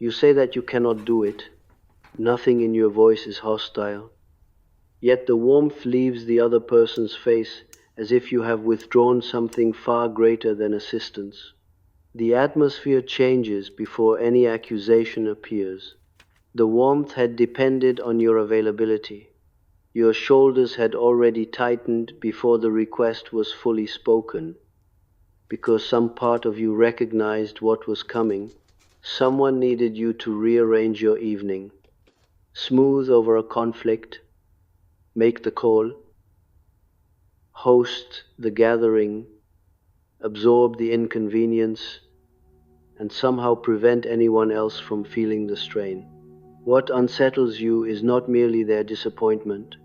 You say that you cannot do it. Nothing in your voice is hostile. Yet the warmth leaves the other person's face as if you have withdrawn something far greater than assistance. The atmosphere changes before any accusation appears. The warmth had depended on your availability. Your shoulders had already tightened before the request was fully spoken, because some part of you recognized what was coming. Someone needed you to rearrange your evening, smooth over a conflict, make the call, host the gathering, absorb the inconvenience, and somehow prevent anyone else from feeling the strain. What unsettles you is not merely their disappointment,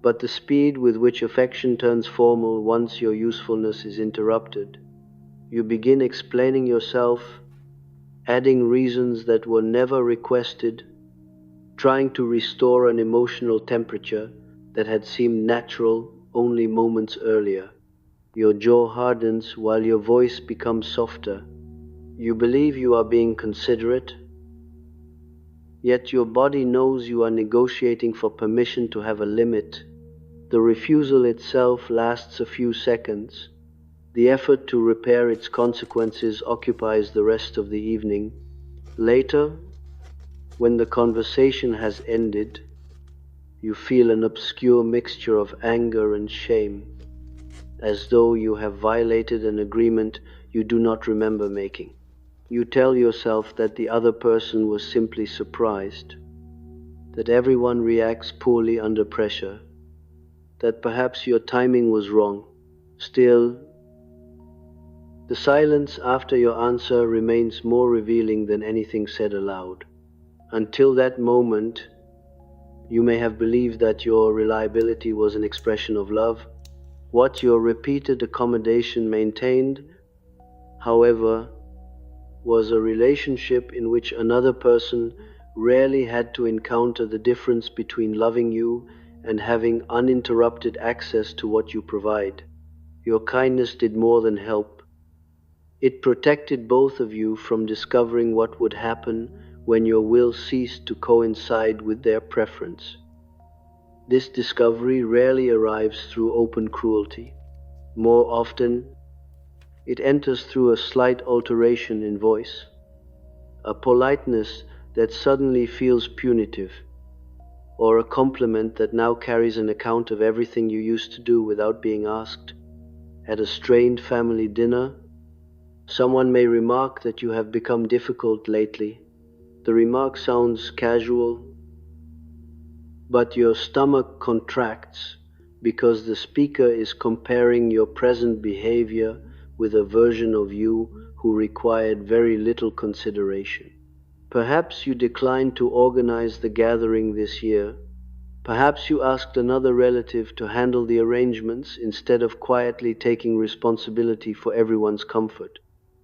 but the speed with which affection turns formal once your usefulness is interrupted. You begin explaining yourself, adding reasons that were never requested, trying to restore an emotional temperature that had seemed natural only moments earlier. Your jaw hardens while your voice becomes softer. You believe you are being considerate, yet your body knows you are negotiating for permission to have a limit. The refusal itself lasts a few seconds. The effort to repair its consequences occupies the rest of the evening. Later, when the conversation has ended, you feel an obscure mixture of anger and shame, as though you have violated an agreement you do not remember making. You tell yourself that the other person was simply surprised, that everyone reacts poorly under pressure, that perhaps your timing was wrong. Still, the silence after your answer remains more revealing than anything said aloud. Until that moment, you may have believed that your reliability was an expression of love. What your repeated accommodation maintained, however, was a relationship in which another person rarely had to encounter the difference between loving you and having uninterrupted access to what you provide. Your kindness did more than help. It protected both of you from discovering what would happen when your will ceased to coincide with their preference. This discovery rarely arrives through open cruelty. More often, it enters through a slight alteration in voice, a politeness that suddenly feels punitive, or a compliment that now carries an account of everything you used to do without being asked. At a strained family dinner, someone may remark that you have become difficult lately. The remark sounds casual, but your stomach contracts because the speaker is comparing your present behavior with a version of you who required very little consideration. Perhaps you declined to organize the gathering this year. Perhaps you asked another relative to handle the arrangements instead of quietly taking responsibility for everyone's comfort.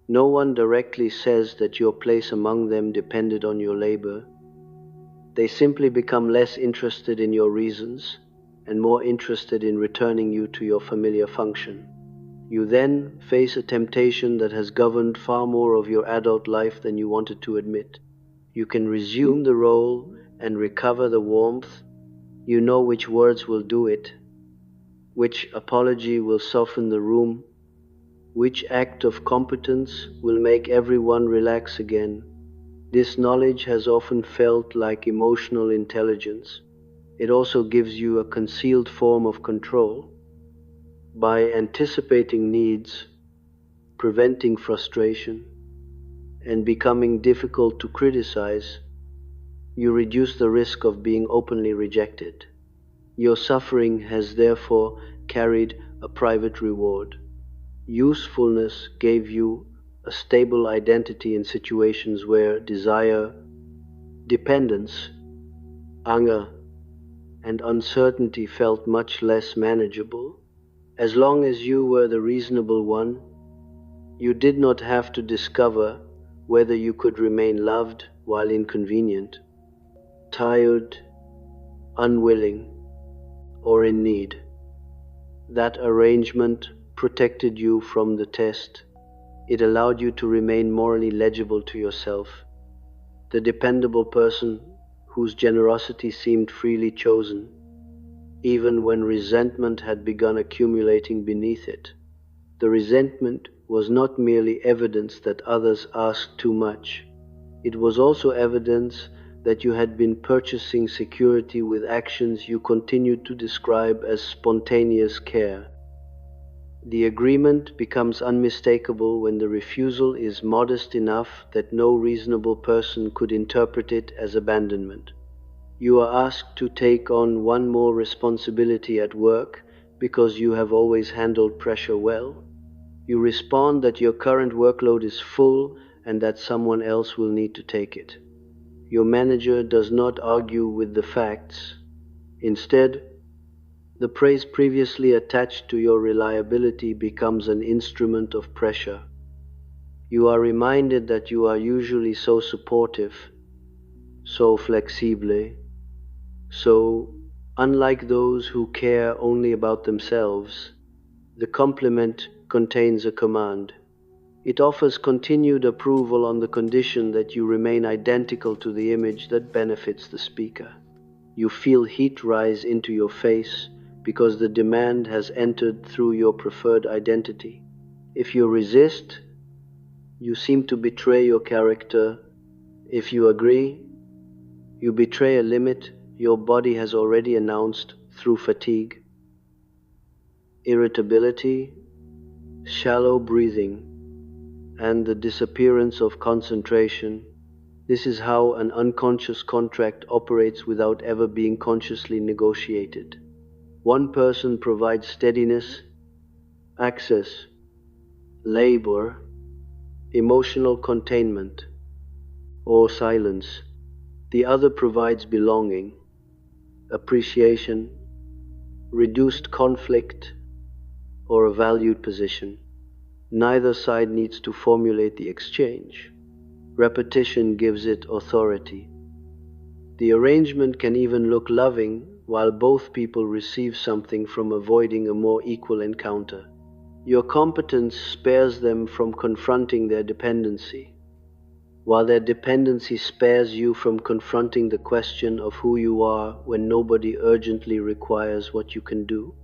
No one directly says that your place among them depended on your labor. They simply become less interested in your reasons and more interested in returning you to your familiar function. You then face a temptation that has governed far more of your adult life than you wanted to admit. You can resume the role and recover the warmth. You know which words will do it, which apology will soften the room, which act of competence will make everyone relax again. This knowledge has often felt like emotional intelligence. It also gives you a concealed form of control. By anticipating needs, preventing frustration, and becoming difficult to criticize, you reduce the risk of being openly rejected. Your suffering has therefore carried a private reward. Usefulness gave you a stable identity in situations where desire, dependence, anger, and uncertainty felt much less manageable. As long as you were the reasonable one, you did not have to discover whether you could remain loved while inconvenient, tired, unwilling, or in need. That arrangement protected you from the test. It allowed you to remain morally legible to yourself. the dependable person whose generosity seemed freely chosen, even when resentment had begun accumulating beneath it. The resentment was not merely evidence that others asked too much. It was also evidence that you had been purchasing security with actions you continued to describe as spontaneous care. The agreement becomes unmistakable when the refusal is modest enough that no reasonable person could interpret it as abandonment. You are asked to take on one more responsibility at work because you have always handled pressure well. You respond that your current workload is full and that someone else will need to take it. Your manager does not argue with the facts. Instead, the praise previously attached to your reliability becomes an instrument of pressure. You are reminded that you are usually so supportive, so flexible, so unlike those who care only about themselves. The compliment contains a command. It offers continued approval on the condition that you remain identical to the image that benefits the speaker. You feel heat rise into your face because the demand has entered through your preferred identity. If you resist, you seem to betray your character. If you agree, you betray a limit your body has already announced through fatigue, irritability, shallow breathing, and the disappearance of concentration. This is how an unconscious contract operates without ever being consciously negotiated. One person provides steadiness, access, labor, emotional containment, or silence. The other provides belonging, appreciation, reduced conflict, or a valued position. Neither side needs to formulate the exchange. Repetition gives it authority. The arrangement can even look loving while both people receive something from avoiding a more equal encounter. Your competence spares them from confronting their dependency, while their dependency spares you from confronting the question of who you are when nobody urgently requires what you can do.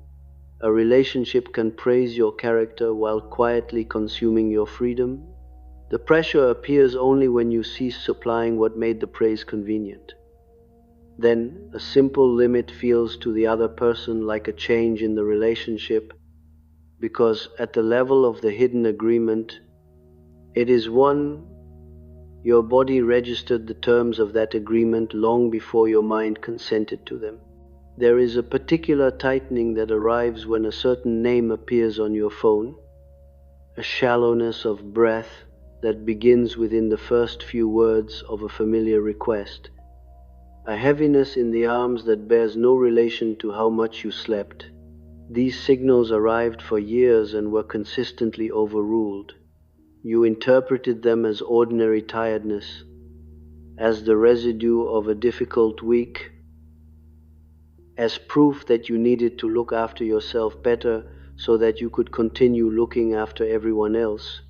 A relationship can praise your character while quietly consuming your freedom. The pressure appears only when you cease supplying what made the praise convenient. Then, a simple limit feels to the other person like a change in the relationship, because at the level of the hidden agreement, it is one. Your body registered the terms of that agreement long before your mind consented to them. There is a particular tightening that arrives when a certain name appears on your phone, a shallowness of breath that begins within the first few words of a familiar request, a heaviness in the arms that bears no relation to how much you slept. These signals arrived for years and were consistently overruled. You interpreted them as ordinary tiredness, as the residue of a difficult week, as proof that you needed to look after yourself better so that you could continue looking after everyone else.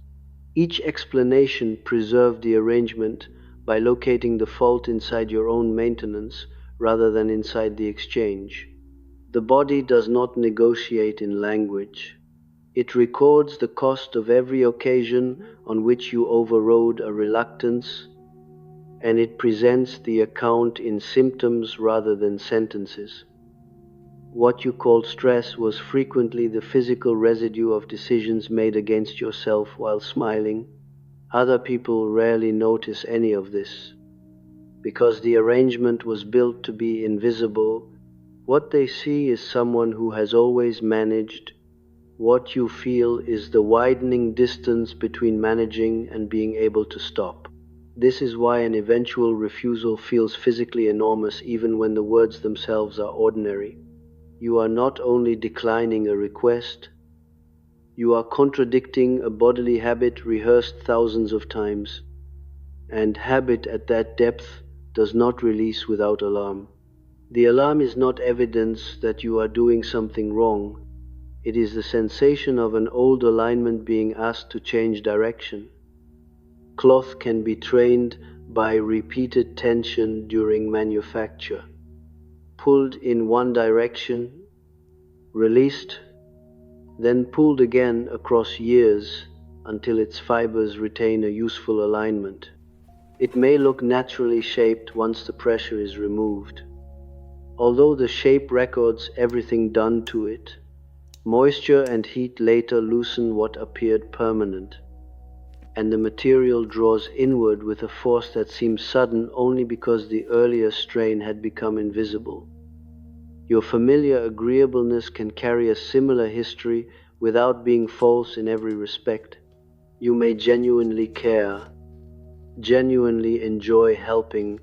Each explanation preserved the arrangement by locating the fault inside your own maintenance rather than inside the exchange. The body does not negotiate in language. It records the cost of every occasion on which you overrode a reluctance, and it presents the account in symptoms rather than sentences. What you called stress was frequently the physical residue of decisions made against yourself while smiling. Other people rarely notice any of this. Because the arrangement was built to be invisible, what they see is someone who has always managed. What you feel is the widening distance between managing and being able to stop. This is why an eventual refusal feels physically enormous even when the words themselves are ordinary. You are not only declining a request, you are contradicting a bodily habit rehearsed thousands of times. And habit at that depth does not release without alarm. The alarm is not evidence that you are doing something wrong. It is the sensation of an old alignment being asked to change direction. Cloth can be trained by repeated tension during manufacture, pulled in one direction, released, then pulled again across years until its fibers retain a useful alignment. It may look naturally shaped once the pressure is removed. Although the shape records everything done to it, moisture and heat later loosen what appeared permanent, and the material draws inward with a force that seems sudden only because the earlier strain had become invisible. Your familiar agreeableness can carry a similar history without being false in every respect. You may genuinely care, genuinely enjoy helping,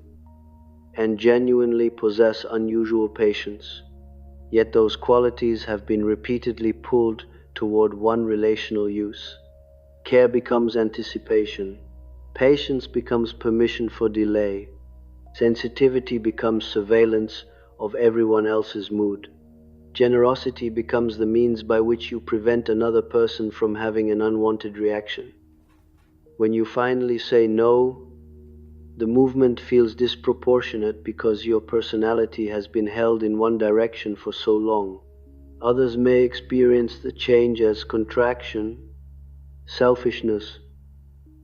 and genuinely possess unusual patience. Yet those qualities have been repeatedly pulled toward one relational use. Care becomes anticipation. Patience becomes permission for delay. Sensitivity becomes surveillance of everyone else's mood. Generosity becomes the means by which you prevent another person from having an unwanted reaction. When you finally say no, the movement feels disproportionate because your personality has been held in one direction for so long. Others may experience the change as contraction, selfishness,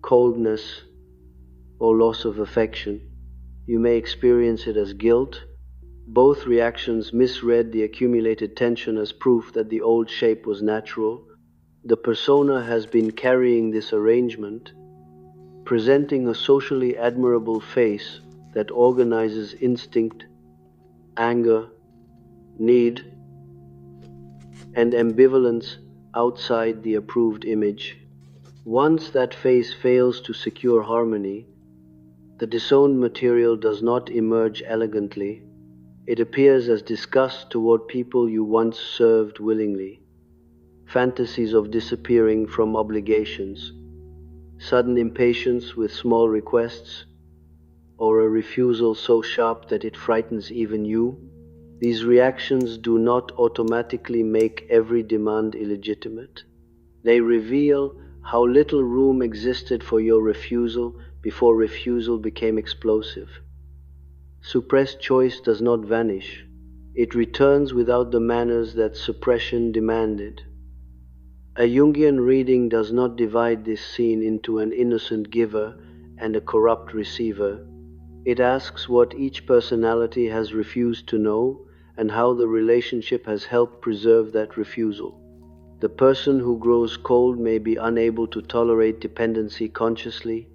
coldness, or loss of affection. You may experience it as guilt. Both reactions misread the accumulated tension as proof that the old shape was natural. The persona has been carrying this arrangement, presenting a socially admirable face that organizes instinct, anger, need, and ambivalence outside the approved image. Once that face fails to secure harmony, the disowned material does not emerge elegantly. It appears as disgust toward people you once served willingly, fantasies of disappearing from obligations, sudden impatience with small requests, or a refusal so sharp that it frightens even you. These reactions do not automatically make every demand illegitimate. They reveal how little room existed for your refusal before refusal became explosive. Suppressed choice does not vanish. It returns without the manners that suppression demanded. A Jungian reading does not divide this scene into an innocent giver and a corrupt receiver. It asks what each personality has refused to know and how the relationship has helped preserve that refusal. The person who grows cold may be unable to tolerate dependency consciously.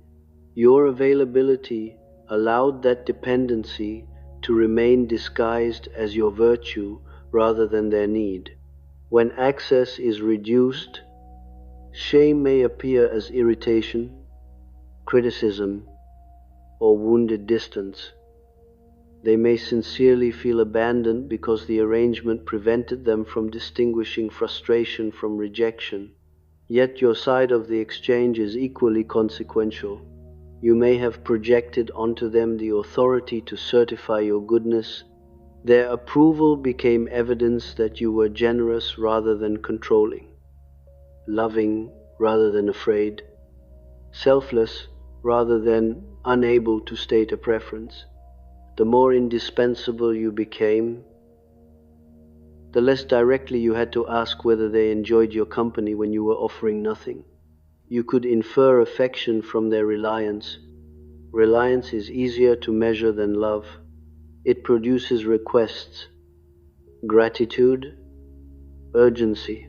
Your availability allowed that dependency to remain disguised as your virtue rather than their need. When access is reduced, shame may appear as irritation, criticism, or wounded distance. They may sincerely feel abandoned because the arrangement prevented them from distinguishing frustration from rejection. Yet your side of the exchange is equally consequential. You may have projected onto them the authority to certify your goodness. Their approval became evidence that you were generous rather than controlling, loving rather than afraid, selfless rather than unable to state a preference. The more indispensable you became, the less directly you had to ask whether they enjoyed your company when you were offering nothing. You could infer affection from their reliance. Reliance is easier to measure than love. It produces requests, gratitude, urgency,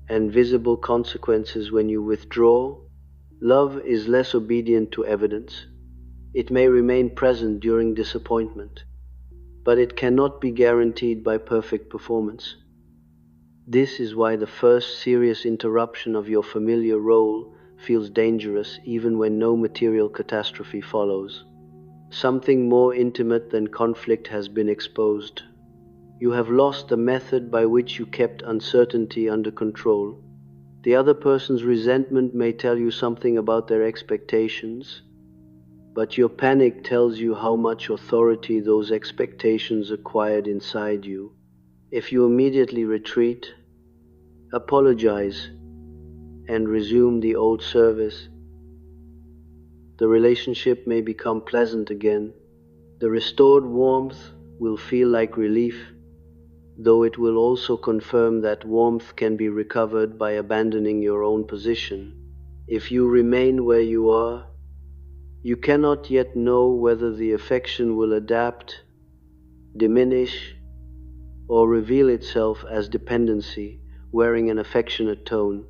and visible consequences when you withdraw. Love is less obedient to evidence. It may remain present during disappointment, but it cannot be guaranteed by perfect performance. This is why the first serious interruption of your familiar role feels dangerous even when no material catastrophe follows. Something more intimate than conflict has been exposed. You have lost the method by which you kept uncertainty under control. The other person's resentment may tell you something about their expectations, but your panic tells you how much authority those expectations acquired inside you. If you immediately retreat, apologize, and resume the old service, The relationship may become pleasant again. The restored warmth will feel like relief, though it will also confirm that warmth can be recovered by abandoning your own position. If you remain where you are, you cannot yet know whether the affection will adapt, diminish, or reveal itself as dependency, wearing an affectionate tone.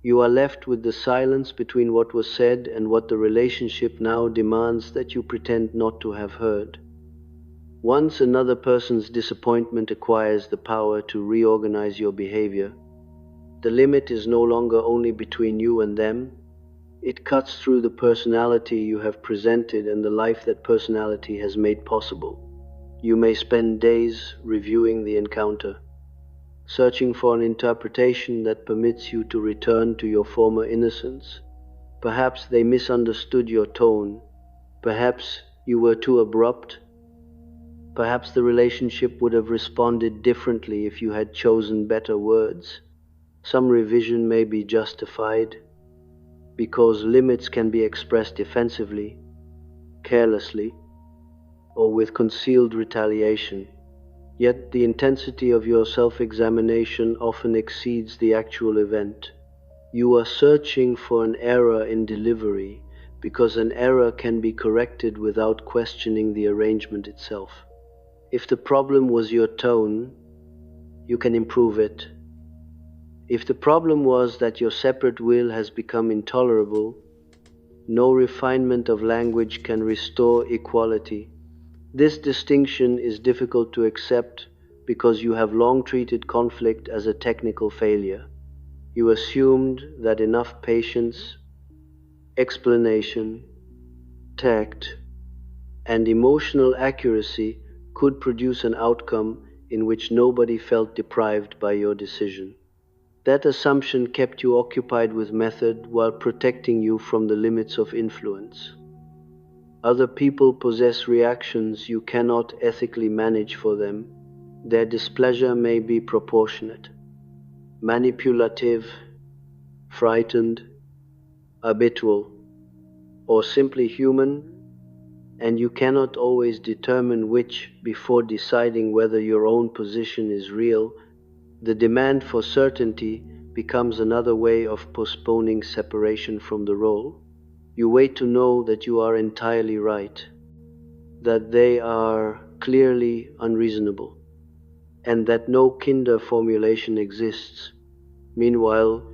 You are left with the silence between what was said and what the relationship now demands that you pretend not to have heard. Once another person's disappointment acquires the power to reorganize your behavior, the limit is no longer only between you and them, it cuts through the personality you have presented and the life that personality has made possible. You may spend days reviewing the encounter, searching for an interpretation that permits you to return to your former innocence. Perhaps they misunderstood your tone. Perhaps you were too abrupt. Perhaps the relationship would have responded differently if you had chosen better words. Some revision may be justified because limits can be expressed defensively, carelessly, or with concealed retaliation. Yet the intensity of your self-examination often exceeds the actual event. You are searching for an error in delivery because an error can be corrected without questioning the arrangement itself. If the problem was your tone, you can improve it. If the problem was that your separate will has become intolerable, no refinement of language can restore equality. This distinction is difficult to accept because you have long treated conflict as a technical failure. You assumed that enough patience, explanation, tact, and emotional accuracy could produce an outcome in which nobody felt deprived by your decision. That assumption kept you occupied with method while protecting you from the limits of influence. Other people possess reactions you cannot ethically manage for them. Their displeasure may be proportionate, manipulative, frightened, habitual, or simply human, and you cannot always determine which before deciding whether your own position is real. The demand for certainty becomes another way of postponing separation from the role. You wait to know that you are entirely right, that they are clearly unreasonable, and that no kinder formulation exists. Meanwhile,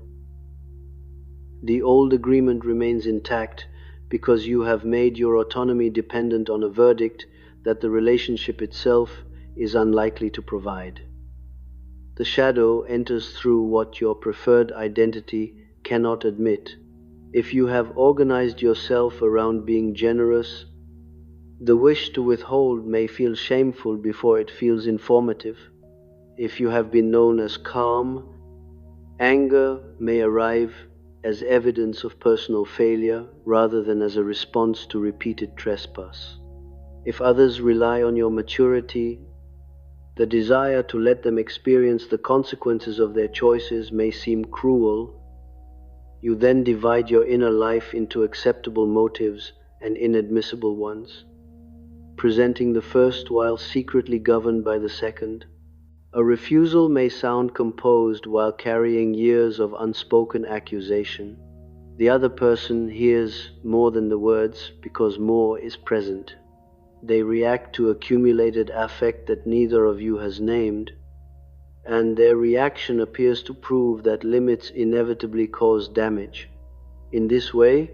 the old agreement remains intact because you have made your autonomy dependent on a verdict that the relationship itself is unlikely to provide. The shadow enters through what your preferred identity cannot admit. If you have organized yourself around being generous, the wish to withhold may feel shameful before it feels informative. If you have been known as calm, anger may arrive as evidence of personal failure rather than as a response to repeated trespass. If others rely on your maturity, the desire to let them experience the consequences of their choices may seem cruel. You then divide your inner life into acceptable motives and inadmissible ones, presenting the first while secretly governed by the second. A refusal may sound composed while carrying years of unspoken accusation. The other person hears more than the words because more is present. They react to accumulated affect that neither of you has named, and their reaction appears to prove that limits inevitably cause damage. In this way,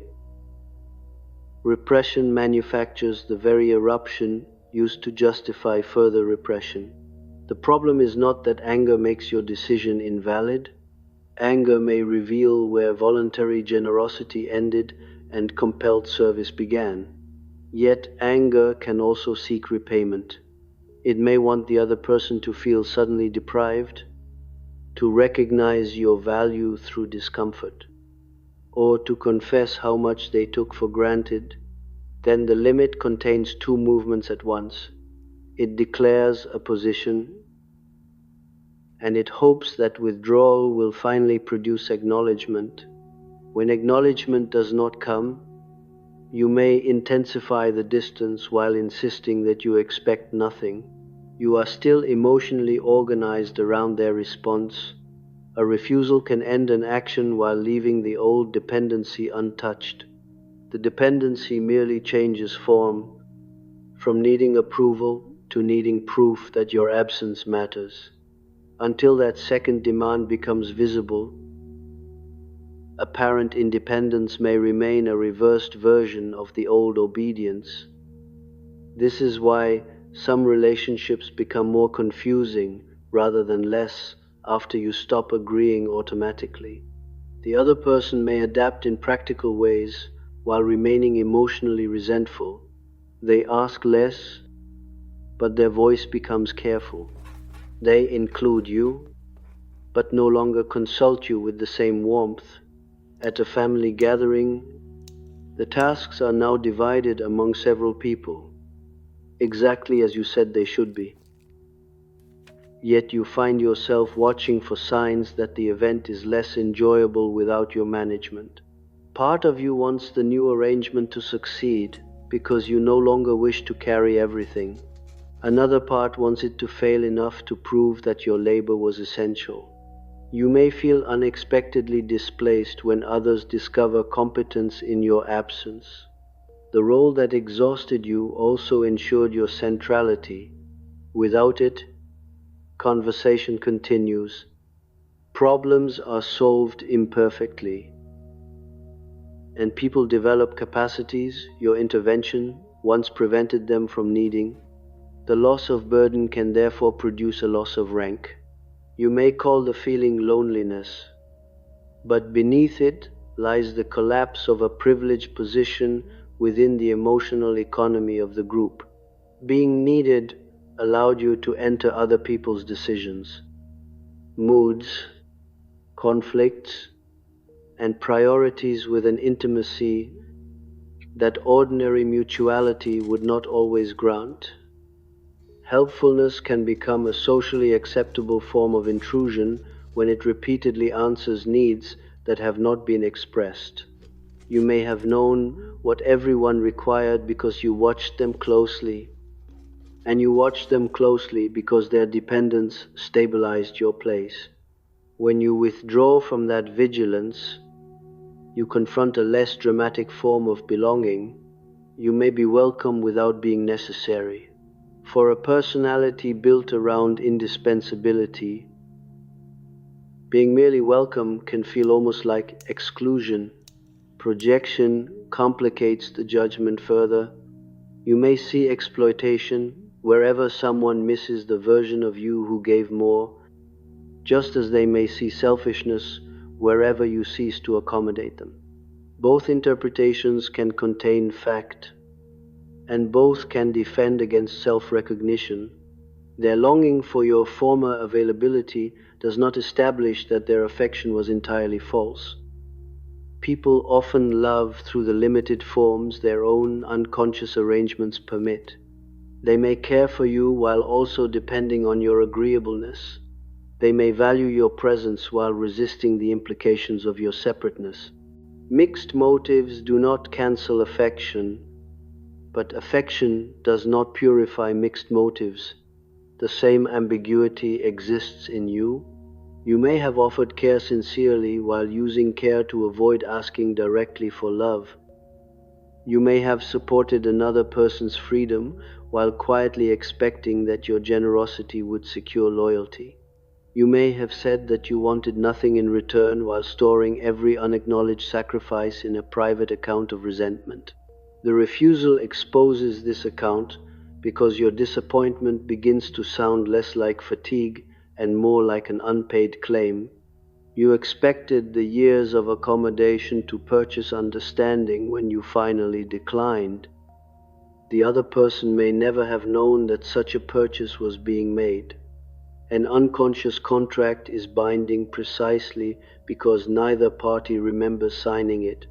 repression manufactures the very eruption used to justify further repression. The problem is not that anger makes your decision invalid. Anger may reveal where voluntary generosity ended and compelled service began. Yet anger can also seek repayment. It may want the other person to feel suddenly deprived, to recognize your value through discomfort, or to confess how much they took for granted. Then the limit contains two movements at once. It declares a position, and it hopes that withdrawal will finally produce acknowledgement. When acknowledgement does not come, You may intensify the distance while insisting that you expect nothing. You are still emotionally organized around their response. A refusal can end an action while leaving the old dependency untouched. The dependency merely changes form, from needing approval to needing proof that your absence matters. Until that second demand becomes visible, apparent independence may remain a reversed version of the old obedience. This is why some relationships become more confusing rather than less after you stop agreeing automatically. The other person may adapt in practical ways while remaining emotionally resentful. They ask less, but their voice becomes careful. They include you, but no longer consult you with the same warmth. At a family gathering, the tasks are now divided among several people, exactly as you said they should be. Yet you find yourself watching for signs that the event is less enjoyable without your management. Part of you wants the new arrangement to succeed because you no longer wish to carry everything. Another part wants it to fail enough to prove that your labor was essential. You may feel unexpectedly displaced when others discover competence in your absence. The role that exhausted you also ensured your centrality. Without it, conversation continues. Problems are solved imperfectly, and people develop capacities your intervention once prevented them from needing. The loss of burden can therefore produce a loss of rank. You may call the feeling loneliness, but beneath it lies the collapse of a privileged position within the emotional economy of the group. Being needed allowed you to enter other people's decisions, moods, conflicts, and priorities with an intimacy that ordinary mutuality would not always grant. Helpfulness can become a socially acceptable form of intrusion when it repeatedly answers needs that have not been expressed. You may have known what everyone required because you watched them closely, and you watched them closely because their dependence stabilized your place. When you withdraw from that vigilance, you confront a less dramatic form of belonging. You may be welcome without being necessary. For a personality built around indispensability, being merely welcome can feel almost like exclusion. Projection complicates the judgment further. You may see exploitation wherever someone misses the version of you who gave more, just as they may see selfishness wherever you cease to accommodate them. Both interpretations can contain fact, and both can defend against self-recognition. Their longing for your former availability does not establish that their affection was entirely false. People often love through the limited forms their own unconscious arrangements permit. They may care for you while also depending on your agreeableness. They may value your presence while resisting the implications of your separateness. Mixed motives do not cancel affection, but affection does not purify mixed motives. The same ambiguity exists in you. You may have offered care sincerely while using care to avoid asking directly for love. You may have supported another person's freedom while quietly expecting that your generosity would secure loyalty. You may have said that you wanted nothing in return while storing every unacknowledged sacrifice in a private account of resentment. The refusal exposes this account because your disappointment begins to sound less like fatigue and more like an unpaid claim. You expected the years of accommodation to purchase understanding when you finally declined. The other person may never have known that such a purchase was being made. An unconscious contract is binding precisely because neither party remembers signing it.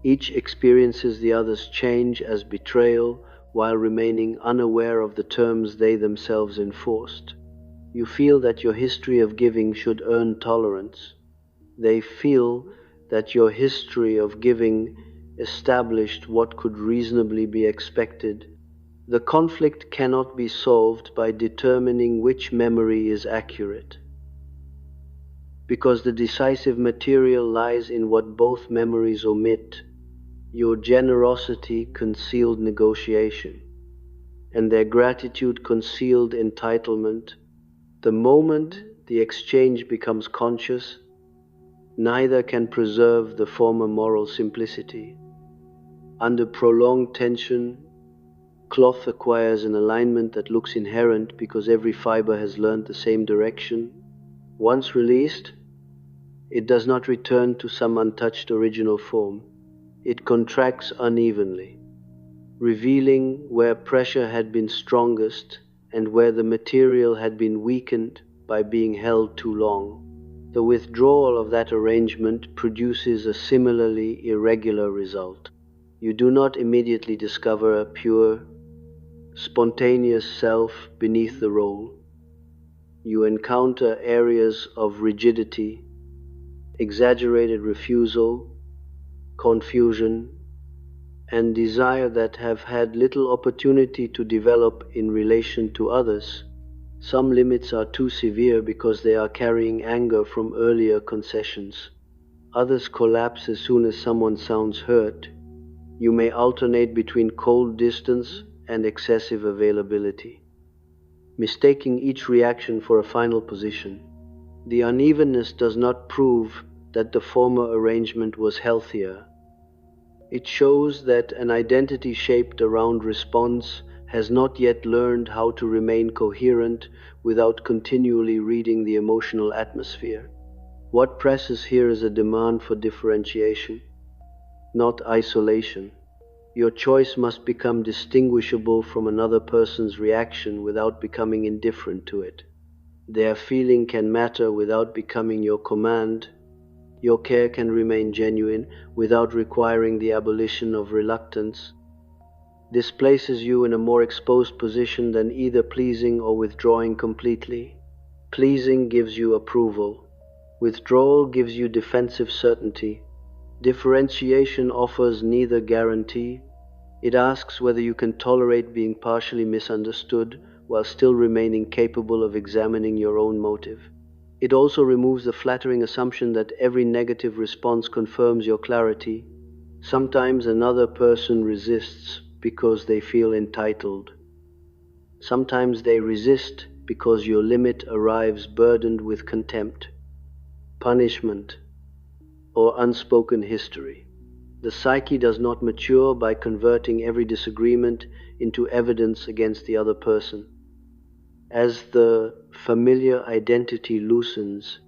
Each experiences the other's change as betrayal while remaining unaware of the terms they themselves enforced. You feel that your history of giving should earn tolerance. They feel that your history of giving established what could reasonably be expected. The conflict cannot be solved by determining which memory is accurate, because the decisive material lies in what both memories omit: your generosity concealed negotiation, and their gratitude concealed entitlement. The moment the exchange becomes conscious, neither can preserve the former moral simplicity. Under prolonged tension, cloth acquires an alignment that looks inherent because every fiber has learned the same direction. Once released, it does not return to some untouched original form. It contracts unevenly, revealing where pressure had been strongest and where the material had been weakened by being held too long. The withdrawal of that arrangement produces a similarly irregular result. You do not immediately discover a pure, spontaneous self beneath the role. You encounter areas of rigidity, exaggerated refusal, confusion, and desire that have had little opportunity to develop in relation to others. Some limits are too severe because they are carrying anger from earlier concessions. Others collapse as soon as someone sounds hurt. You may alternate between cold distance and excessive availability, mistaking each reaction for a final position. The unevenness does not prove that the former arrangement was healthier. It shows that an identity shaped around response has not yet learned how to remain coherent without continually reading the emotional atmosphere. What presses here is a demand for differentiation, not isolation. Your choice must become distinguishable from another person's reaction without becoming indifferent to it. Their feeling can matter without becoming your command. Your care can remain genuine without requiring the abolition of reluctance. This places you in a more exposed position than either pleasing or withdrawing completely. Pleasing gives you approval. Withdrawal gives you defensive certainty. Differentiation offers neither guarantee. It asks whether you can tolerate being partially misunderstood while still remaining capable of examining your own motive. It also removes the flattering assumption that every negative response confirms your clarity. Sometimes another person resists because they feel entitled. Sometimes they resist because your limit arrives burdened with contempt, punishment, or unspoken history. The psyche does not mature by converting every disagreement into evidence against the other person. As the familiar identity loosens,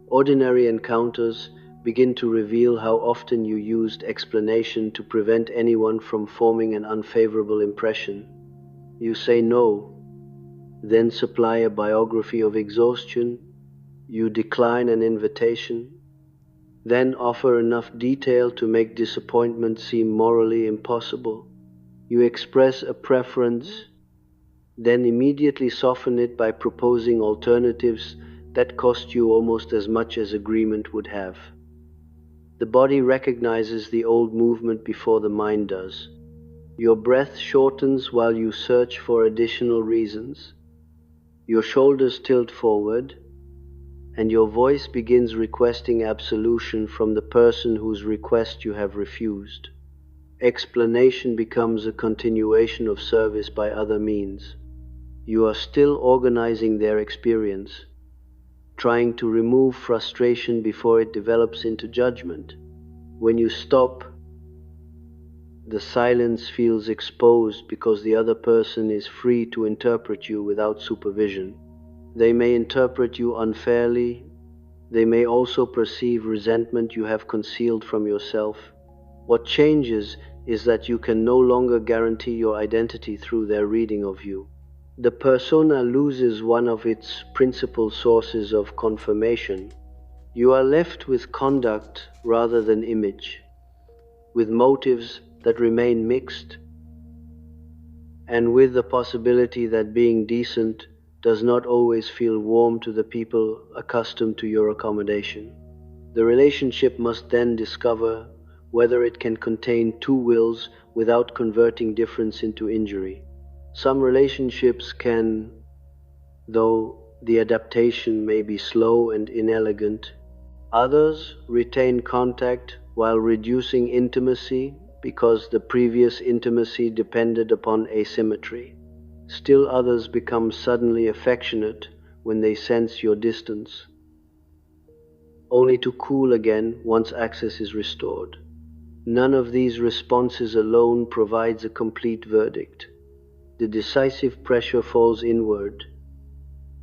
ordinary encounters begin to reveal how often you used explanation to prevent anyone from forming an unfavorable impression. You say no, then supply a biography of exhaustion. You decline an invitation, then offer enough detail to make disappointment seem morally impossible. You express a preference, then immediately soften it by proposing alternatives that cost you almost as much as agreement would have. The body recognizes the old movement before the mind does. Your breath shortens while you search for additional reasons. Your shoulders tilt forward, and your voice begins requesting absolution from the person whose request you have refused. Explanation becomes a continuation of service by other means. You are still organizing their experience, trying to remove frustration before it develops into judgment. When you stop, the silence feels exposed because the other person is free to interpret you without supervision. They may interpret you unfairly. They may also perceive resentment you have concealed from yourself. What changes is that you can no longer guarantee your identity through their reading of you. The persona loses one of its principal sources of confirmation. You are left with conduct rather than image, with motives that remain mixed, and with the possibility that being decent does not always feel warm to the people accustomed to your accommodation. The relationship must then discover whether it can contain two wills without converting difference into injury. Some relationships can, though the adaptation may be slow and inelegant. Others retain contact while reducing intimacy because the previous intimacy depended upon asymmetry. Still others become suddenly affectionate when they sense your distance, only to cool again once access is restored. None of these responses alone provides a complete verdict. The decisive pressure falls inward,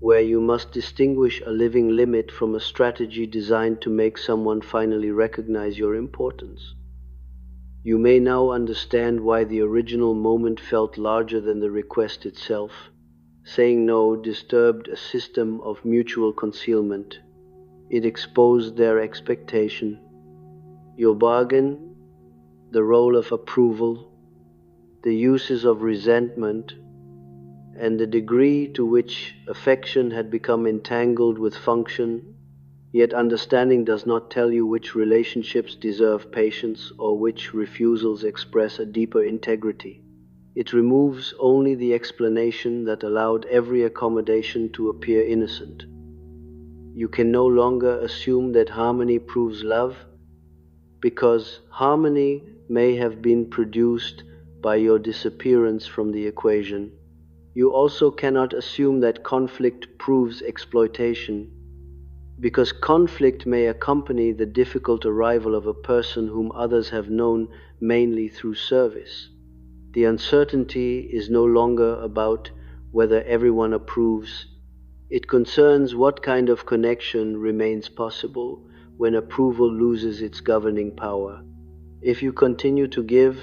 where you must distinguish a living limit from a strategy designed to make someone finally recognize your importance. You may now understand why the original moment felt larger than the request itself. Saying no disturbed a system of mutual concealment. It exposed their expectation, your bargain, the role of approval, the uses of resentment, and the degree to which affection had become entangled with function. Yet understanding does not tell you which relationships deserve patience or which refusals express a deeper integrity. It removes only the explanation that allowed every accommodation to appear innocent. You can no longer assume that harmony proves love, because harmony may have been produced by your disappearance from the equation. You also cannot assume that conflict proves exploitation, because conflict may accompany the difficult arrival of a person whom others have known mainly through service. The uncertainty is no longer about whether everyone approves. It concerns what kind of connection remains possible when approval loses its governing power. If you continue to give,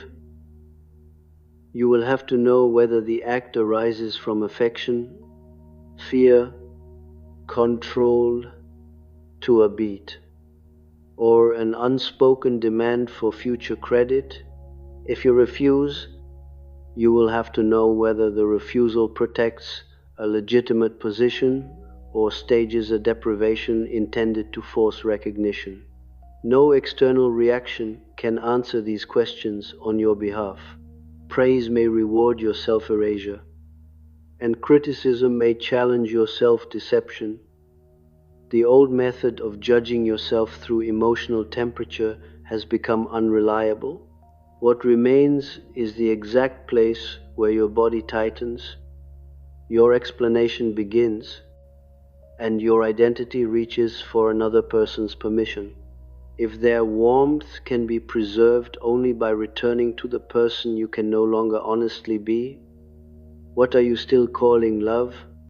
you will have to know whether the act arises from affection, fear, control, to a beat, or an unspoken demand for future credit. If you refuse, you will have to know whether the refusal protects a legitimate position or stages a deprivation intended to force recognition. No external reaction can answer these questions on your behalf. Praise may reward your self-erasure, and criticism may challenge your self-deception. The old method of judging yourself through emotional temperature has become unreliable. What remains is the exact place where your body tightens, your explanation begins, and your identity reaches for another person's permission. If their warmth can be preserved only by returning to the person you can no longer honestly be, what are you still calling love?